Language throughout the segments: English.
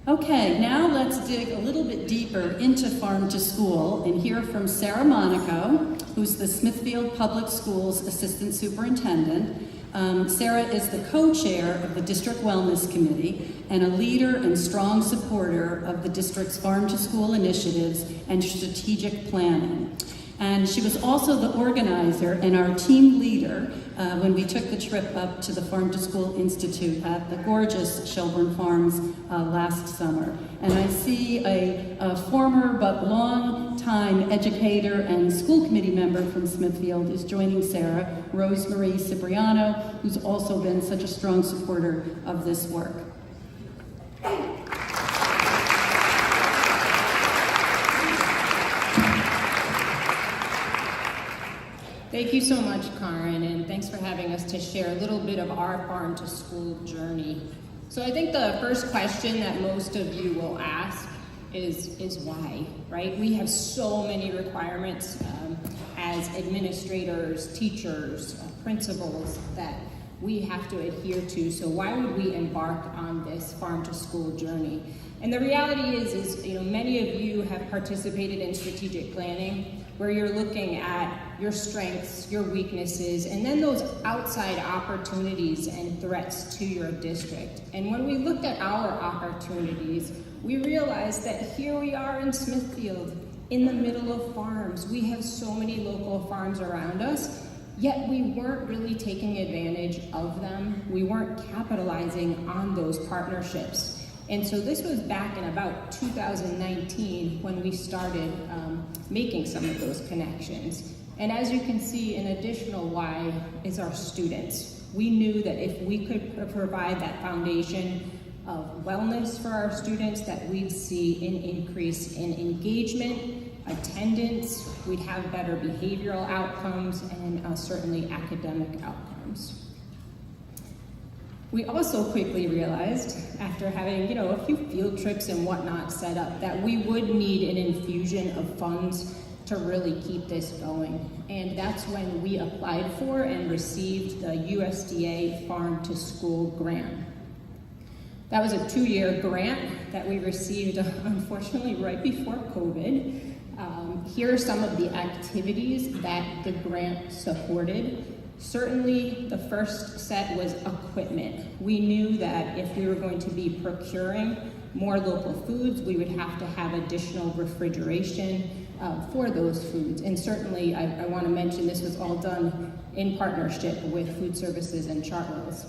Okay, now let's dig a little bit deeper into Farm to School and hear from Sara, Monaco, who's the Smithfield Public Schools Assistant Superintendent. Sara is the co-chair of the District Wellness Committee and a leader and strong supporter of the district's Farm to School initiatives and strategic planning. And she was also the organizer and our team leader when we took the trip up to the Farm to School Institute at the gorgeous Shelburne Farms last summer. And I see a former but long-time educator and school committee member from Smithfield is joining Sara, Rosemarie Cipriano, who's also been such a strong supporter of this work. Thank you so much, Karen, and thanks for having us to share a little bit of our farm to school journey. So I think the first question that most of you will ask is why, right? We have so many requirements as administrators, teachers, principals that we have to adhere to. So why would we embark on this farm to school journey? And the reality is many of you have participated in strategic planning, where you're looking at your strengths, your weaknesses, and then those outside opportunities and threats to your district. And when we looked at our opportunities, we realized that here we are in Smithfield, in the middle of farms. We have so many local farms around us, yet we weren't really taking advantage of them. We weren't capitalizing on those partnerships. And so this was back in about 2019 when we started making some of those connections. And as you can see, an additional why is our students. We knew that if we could provide that foundation of wellness for our students, that we'd see an increase in engagement, attendance, we'd have better behavioral outcomes, and certainly academic outcomes. We also quickly realized, after having a few field trips and whatnot set up, that we would need an infusion of funds to really keep this going. And that's when we applied for and received the USDA Farm to School grant. That was a 2-year grant that we received, unfortunately, right before COVID. Here are some of the activities that the grant supported. Certainly, the first set was equipment. We knew that if we were going to be procuring more local foods, we would have to have additional refrigeration for those foods. And certainly, I want to mention this was all done in partnership with Food Services and Chartwells.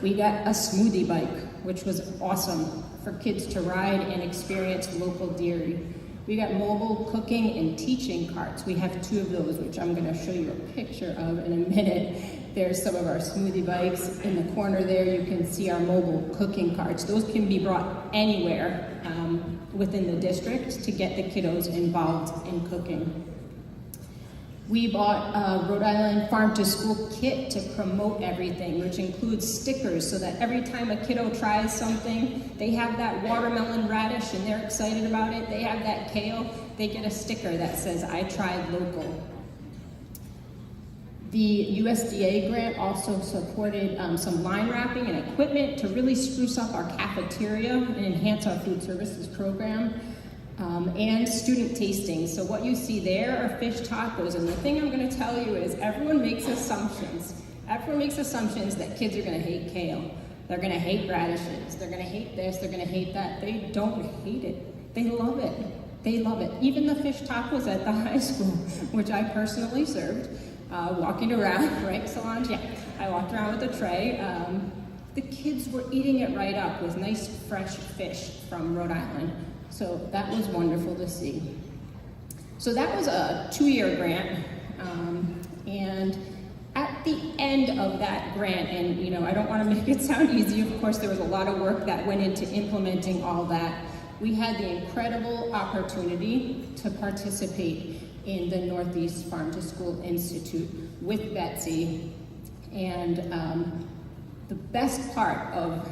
We got a smoothie bike, which was awesome for kids to ride and experience local dairy. We got mobile cooking and teaching carts. We have 2 of those, which I'm going to show you a picture of in a minute. There's some of our smoothie bikes. In the corner there, you can see our mobile cooking carts. Those can be brought anywhere within the district to get the kiddos involved in cooking. We bought a Rhode Island Farm to School kit to promote everything, which includes stickers so that every time a kiddo tries something, they have that watermelon radish and they're excited about it. They have that kale, they get a sticker that says, "I tried local." The USDA grant also supported some line wrapping and equipment to really spruce up our cafeteria and enhance our food services program. And student tasting. So what you see there are fish tacos, and the thing I'm going to tell you is everyone makes assumptions. Everyone makes assumptions that kids are going to hate kale. They're going to hate radishes. They're going to hate this. They're going to hate that. They don't hate it. They love it. They love it. Even the fish tacos at the high school, which I personally served, walking around, right, Solange? Yeah, I walked around with a tray. The kids were eating it right up with nice fresh fish from Rhode Island. So that was wonderful to see. So that was a 2-year grant, and at the end of that grant, and I don't want to make it sound easy, of course there was a lot of work that went into implementing all that. We had the incredible opportunity to participate in the Northeast Farm to School Institute with Betsy, and the best part of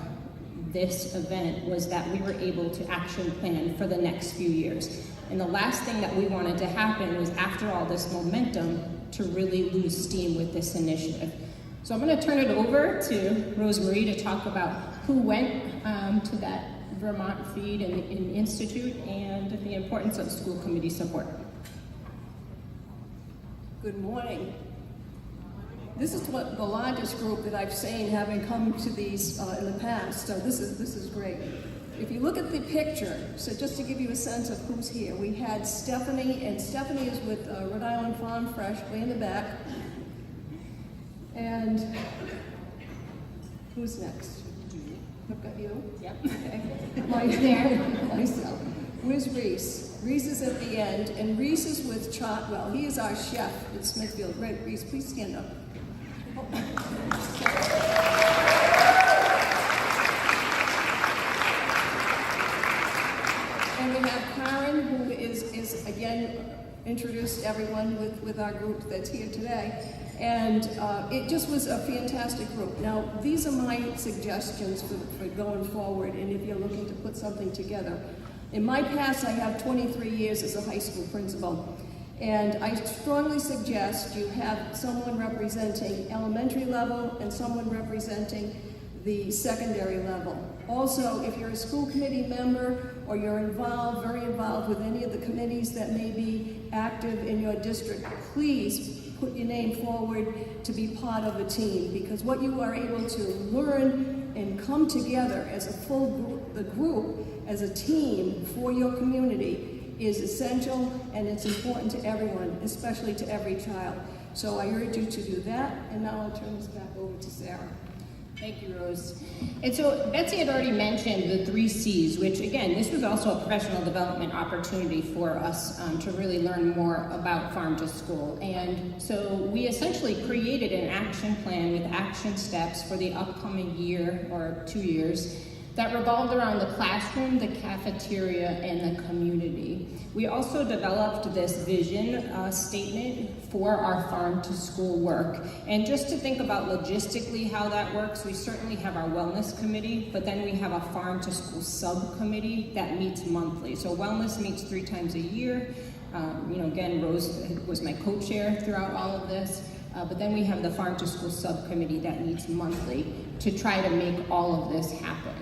this event was that we were able to action plan for the next few years. And the last thing that we wanted to happen was, after all this momentum, to really lose steam with this initiative. So I'm going to turn it over to Rosemarie to talk about who went to that Vermont Feed and Institute, and the importance of school committee support. Good morning. This is what the largest group that I've seen having come to these in the past, so this is great. If you look at the picture, so just to give you a sense of who's here, we had Stephanie, and Stephanie is with Rhode Island Farm Fresh, way in the back. And who's next? I've got you? Yep. Okay. There. Myself. Where's Reese? Reese is at the end, and Reese is with Chartwell. He is our chef at Smithfield. Right, Reese, please stand up. And we have Karen, who is again introduced everyone with our group that's here today. And it just was a fantastic group. Now, these are my suggestions for going forward, and if you're looking to put something together. In my past, I have 23 years as a high school principal, and I strongly suggest you have someone representing elementary level and someone representing the secondary level. Also, if you're a school committee member or you're involved, very involved with any of the committees that may be active in your district, please put your name forward to be part of a team, because what you are able to learn and come together as a full group, the group, as a team for your community is essential, and it's important to everyone, especially to every child. So I urge you to do that, and now I'll turn this back over to Sarah. Thank you, Rose. And so Betsy had already mentioned the 3 C's, which again, this was also a professional development opportunity for us to really learn more about Farm to School. And so we essentially created an action plan with action steps for the upcoming year or 2 years that revolved around the classroom, the cafeteria, and the community. We also developed this vision statement for our farm to school work. And just to think about logistically how that works, we certainly have our wellness committee, but then we have a farm to school subcommittee that meets monthly. So wellness meets 3 times a year. Again, Rose was my co-chair throughout all of this. But then we have the farm to school subcommittee that meets monthly to try to make all of this happen.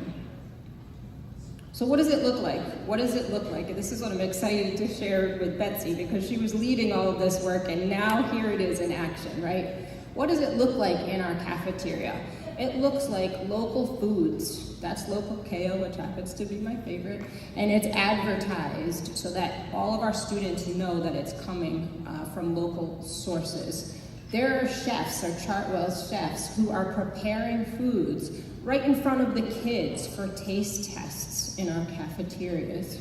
So what does it look like? What does it look like? And this is what I'm excited to share with Betsy, because she was leading all of this work, and now here it is in action, right? What does it look like in our cafeteria? It looks like local foods. That's local kale, which happens to be my favorite, and it's advertised so that all of our students know that it's coming from local sources. There are chefs, or Chartwell's chefs, who are preparing foods right in front of the kids for taste tests in our cafeterias.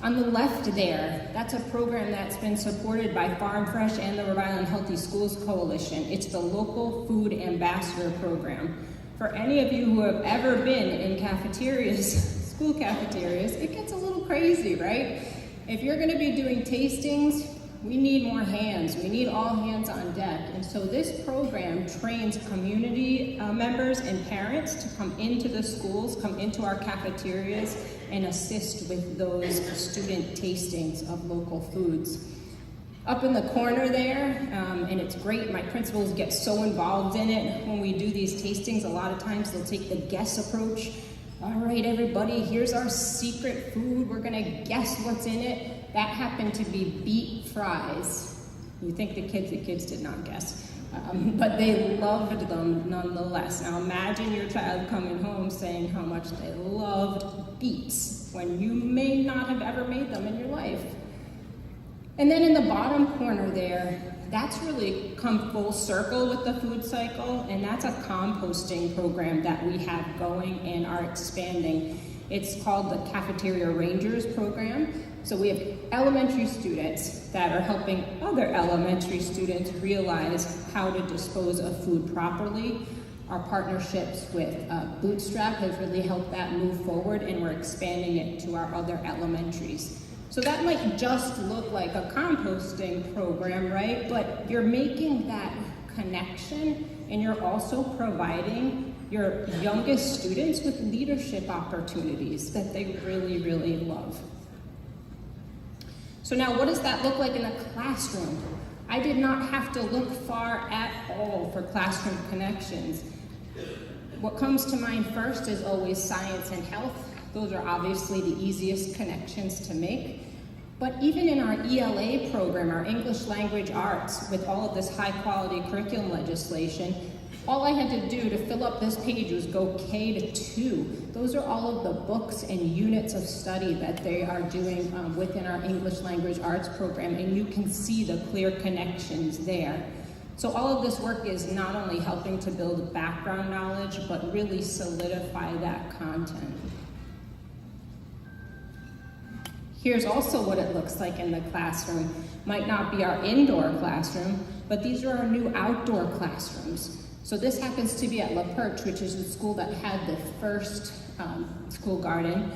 On the left there, that's a program that's been supported by Farm Fresh and the Rhode Island Healthy Schools Coalition. It's the Local Food Ambassador Program. For any of you who have ever been in cafeterias, school cafeterias, it gets a little crazy, right? If you're gonna be doing tastings, we need more hands. We need all hands on deck. And so this program trains community members and parents to come into the schools, come into our cafeterias, and assist with those student tastings of local foods. Up in the corner there, and it's great, my principals get so involved in it when we do these tastings. A lot of times they'll take the guess approach. All right, everybody, here's our secret food. We're gonna guess what's in it. That happened to be beet fries. You think the kids did not guess, but they loved them nonetheless. Now imagine your child coming home saying how much they loved beets when you may not have ever made them in your life. And then in the bottom corner there, that's really come full circle with the food cycle, and that's a composting program that we have going and are expanding. It's called the Cafeteria Rangers program. So we have elementary students that are helping other elementary students realize how to dispose of food properly. Our partnerships with Bootstrap has really helped that move forward, and we're expanding it to our other elementaries. So that might just look like a composting program, right? But you're making that connection, and you're also providing your youngest students with leadership opportunities that they really, really love. So now what does that look like in the classroom? I did not have to look far at all for classroom connections. What comes to mind first is always science and health. Those are obviously the easiest connections to make. But even in our ELA program, our English Language Arts, with all of this high quality curriculum legislation, all I had to do to fill up this page was go K to 2. Those are all of the books and units of study that they are doing within our English Language Arts program, and you can see the clear connections there. So all of this work is not only helping to build background knowledge, but really solidify that content. Here's also what it looks like in the classroom. Might not be our indoor classroom, but these are our new outdoor classrooms. So this happens to be at La Perche, which is the school that had the first school garden,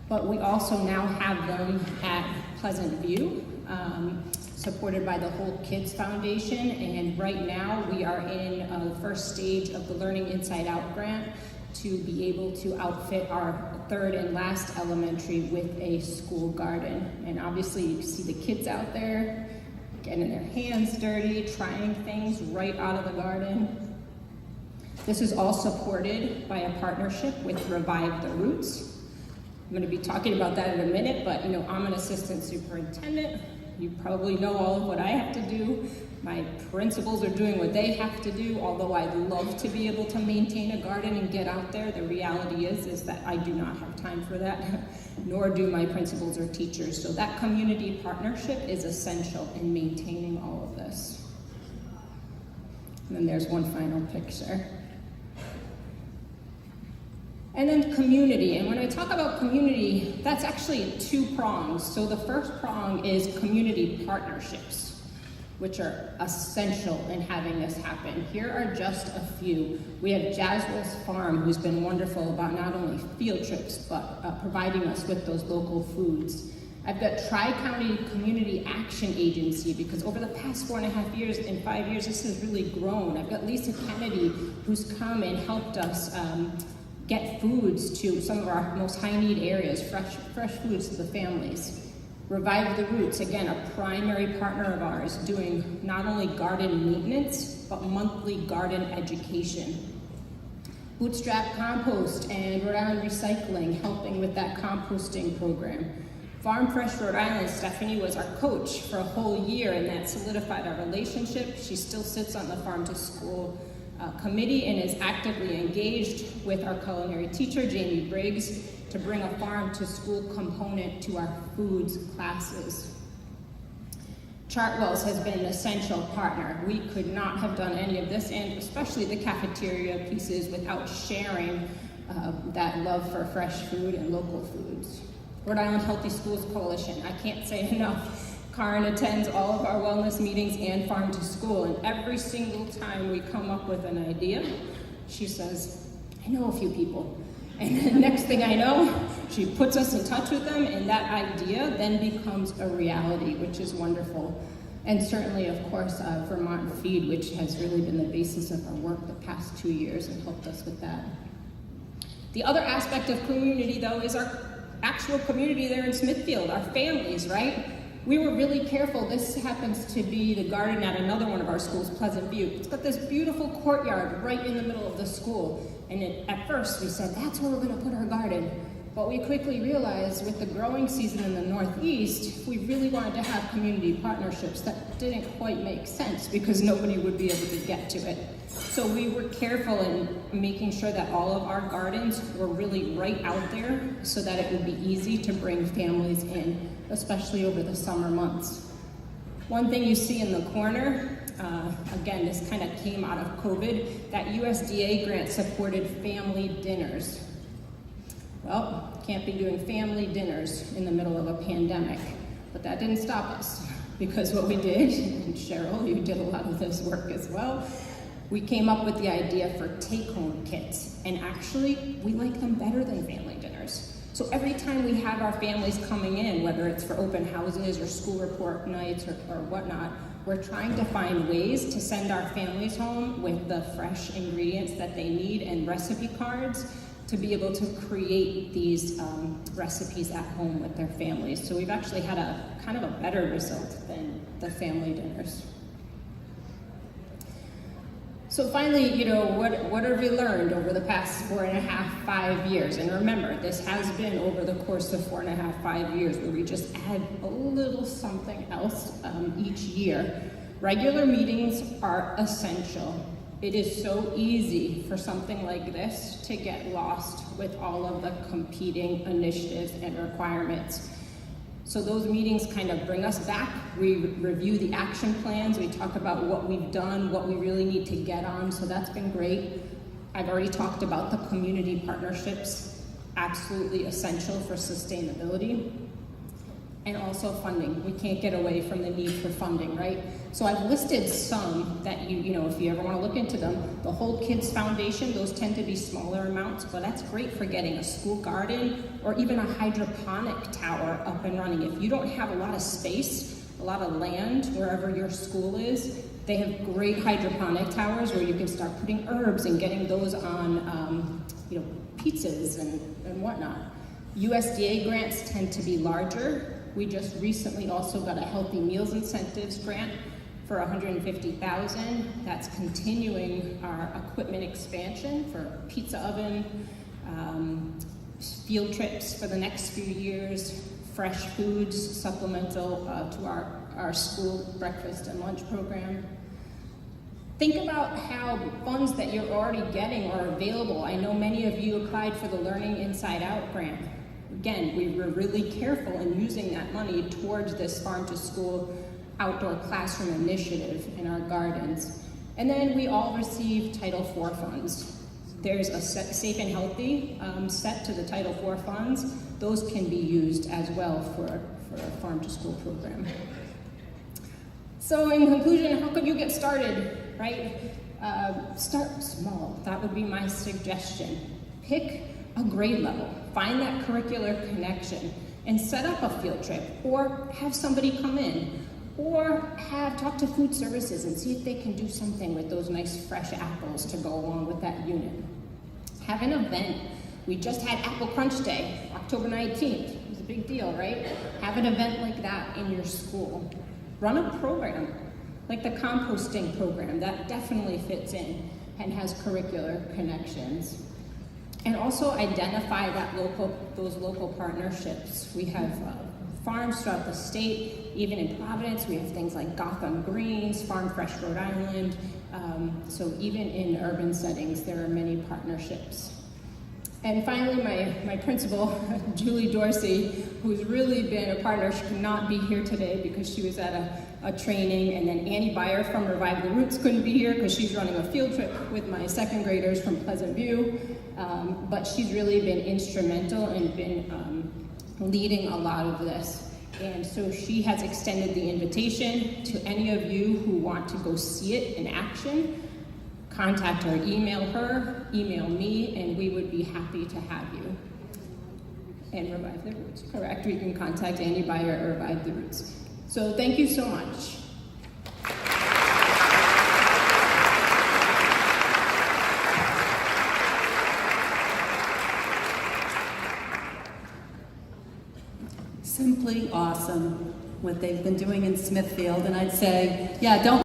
but we also now have them at Pleasant View, supported by the Whole Kids Foundation, and right now we are in the first stage of the Learning Inside Out grant to be able to outfit our third and last elementary with a school garden. And obviously you see the kids out there getting their hands dirty, trying things right out of the garden. This is all supported by a partnership with Revive the Roots. I'm going to be talking about that in a minute, but I'm an assistant superintendent. You probably know all of what I have to do. My principals are doing what they have to do, although I'd love to be able to maintain a garden and get out there. The reality is that I do not have time for that, nor do my principals or teachers. So that community partnership is essential in maintaining all of this. And then there's one final picture. And then community, and when I talk about community, that's actually 2 prongs. So the first prong is community partnerships, which are essential in having this happen. Here are just a few. We have Jaswell's Farm, who's been wonderful about not only field trips, but providing us with those local foods. I've got Tri-County Community Action Agency, because over the past 4.5 years and 5 years, this has really grown. I've got Lisa Kennedy, who's come and helped us get foods to some of our most high-need areas, fresh foods to the families. Revive the Roots, again, a primary partner of ours, doing not only garden maintenance, but monthly garden education. Bootstrap Compost and Rhode Island Recycling, helping with that composting program. Farm Fresh Rhode Island, Stephanie was our coach for a whole year, and that solidified our relationship. She still sits on the Farm to School committee and is actively engaged with our culinary teacher, Jamie Briggs, to bring a farm to school component to our foods classes. Chartwell's has been an essential partner. We could not have done any of this, and especially the cafeteria pieces, without sharing that love for fresh food and local foods. Rhode Island Healthy Schools Coalition, I can't say enough. Karen attends all of our wellness meetings and Farm to School, and every single time we come up with an idea, she says, I know a few people. And the next thing I know, she puts us in touch with them, and that idea then becomes a reality, which is wonderful. And certainly, of course, Vermont Feed, which has really been the basis of our work the past 2 years and helped us with that. The other aspect of community, though, is our actual community there in Smithfield, our families, right? We were really careful. This happens to be the garden at another one of our schools, Pleasant View. It's got this beautiful courtyard right in the middle of the school. And at first we said, that's where we're gonna put our garden. But we quickly realized with the growing season in the Northeast, we really wanted to have community partnerships. That didn't quite make sense because nobody would be able to get to it. So we were careful in making sure that all of our gardens were really right out there so that it would be easy to bring families in, especially over the summer months. One thing you see in the corner, again, this kind of came out of COVID, that USDA grant supported family dinners. Well, can't be doing family dinners in the middle of a pandemic, but that didn't stop us, because what we did, and Cheryl, you did a lot of this work as well, we came up with the idea for take-home kits, and actually, we like them better than family dinners. So every time we have our families coming in, whether it's for open houses or school report nights or whatnot, we're trying to find ways to send our families home with the fresh ingredients that they need and recipe cards to be able to create these recipes at home with their families. So we've actually had a kind of a better result than the family dinners. So finally, what have we learned over the past 4.5, 5 years? And remember, this has been over the course of 4.5, 5 years, where we just add a little something else each year. Regular meetings are essential. It is so easy for something like this to get lost with all of the competing initiatives and requirements. So those meetings kind of bring us back. We review the action plans. We talk about what we've done, what we really need to get on. So that's been great. I've already talked about the community partnerships, absolutely essential for sustainability. And also funding. We can't get away from the need for funding, right? So I've listed some that if you ever want to look into them. The Whole Kids Foundation, those tend to be smaller amounts, but that's great for getting a school garden or even a hydroponic tower up and running. If you don't have a lot of space, a lot of land wherever your school is, they have great hydroponic towers where you can start putting herbs and getting those on pizzas and whatnot. USDA grants tend to be larger. We just recently also got a Healthy Meals Incentives grant for $150,000. That's continuing our equipment expansion for pizza oven, field trips for the next few years, fresh foods supplemental to our school breakfast and lunch program. Think about how funds that you're already getting are available. I know many of you applied for the Learning Inside Out grant. Again, we were really careful in using that money towards this farm to school outdoor classroom initiative in our gardens. And then we all received Title IV funds. There's a Safe and Healthy set to the Title IV funds. Those can be used as well for a farm to school program. So in conclusion, how could you get started, right? Start small. That would be my suggestion. Pick a grade level. Find that curricular connection and set up a field trip, or have somebody come in, or talk to food services and see if they can do something with those nice fresh apples to go along with that unit. Have an event. We just had Apple Crunch Day, October 19th. It was a big deal, right? Have an event like that in your school. Run a program, like the composting program. That definitely fits in and has curricular connections. And also identify those local partnerships. We have farms throughout the state, even in Providence. We have things like Gotham Greens, Farm Fresh Rhode Island. So even in urban settings, there are many partnerships. And finally, my principal, Julie Dorsey, who's really been a partner. She could not be here today because she was at a training, and then Annie Beyer from Revive the Roots couldn't be here because she's running a field trip with my second graders from Pleasant View. But she's really been instrumental and been leading a lot of this. And so she has extended the invitation to any of you who want to go see it in action. Contact her, email me, and we would be happy to have you. And Revive the Roots, correct? We can contact Annie Beyer at Revive the Roots. So thank you so much. Simply awesome what they've been doing in Smithfield, and I'd say, yeah, don't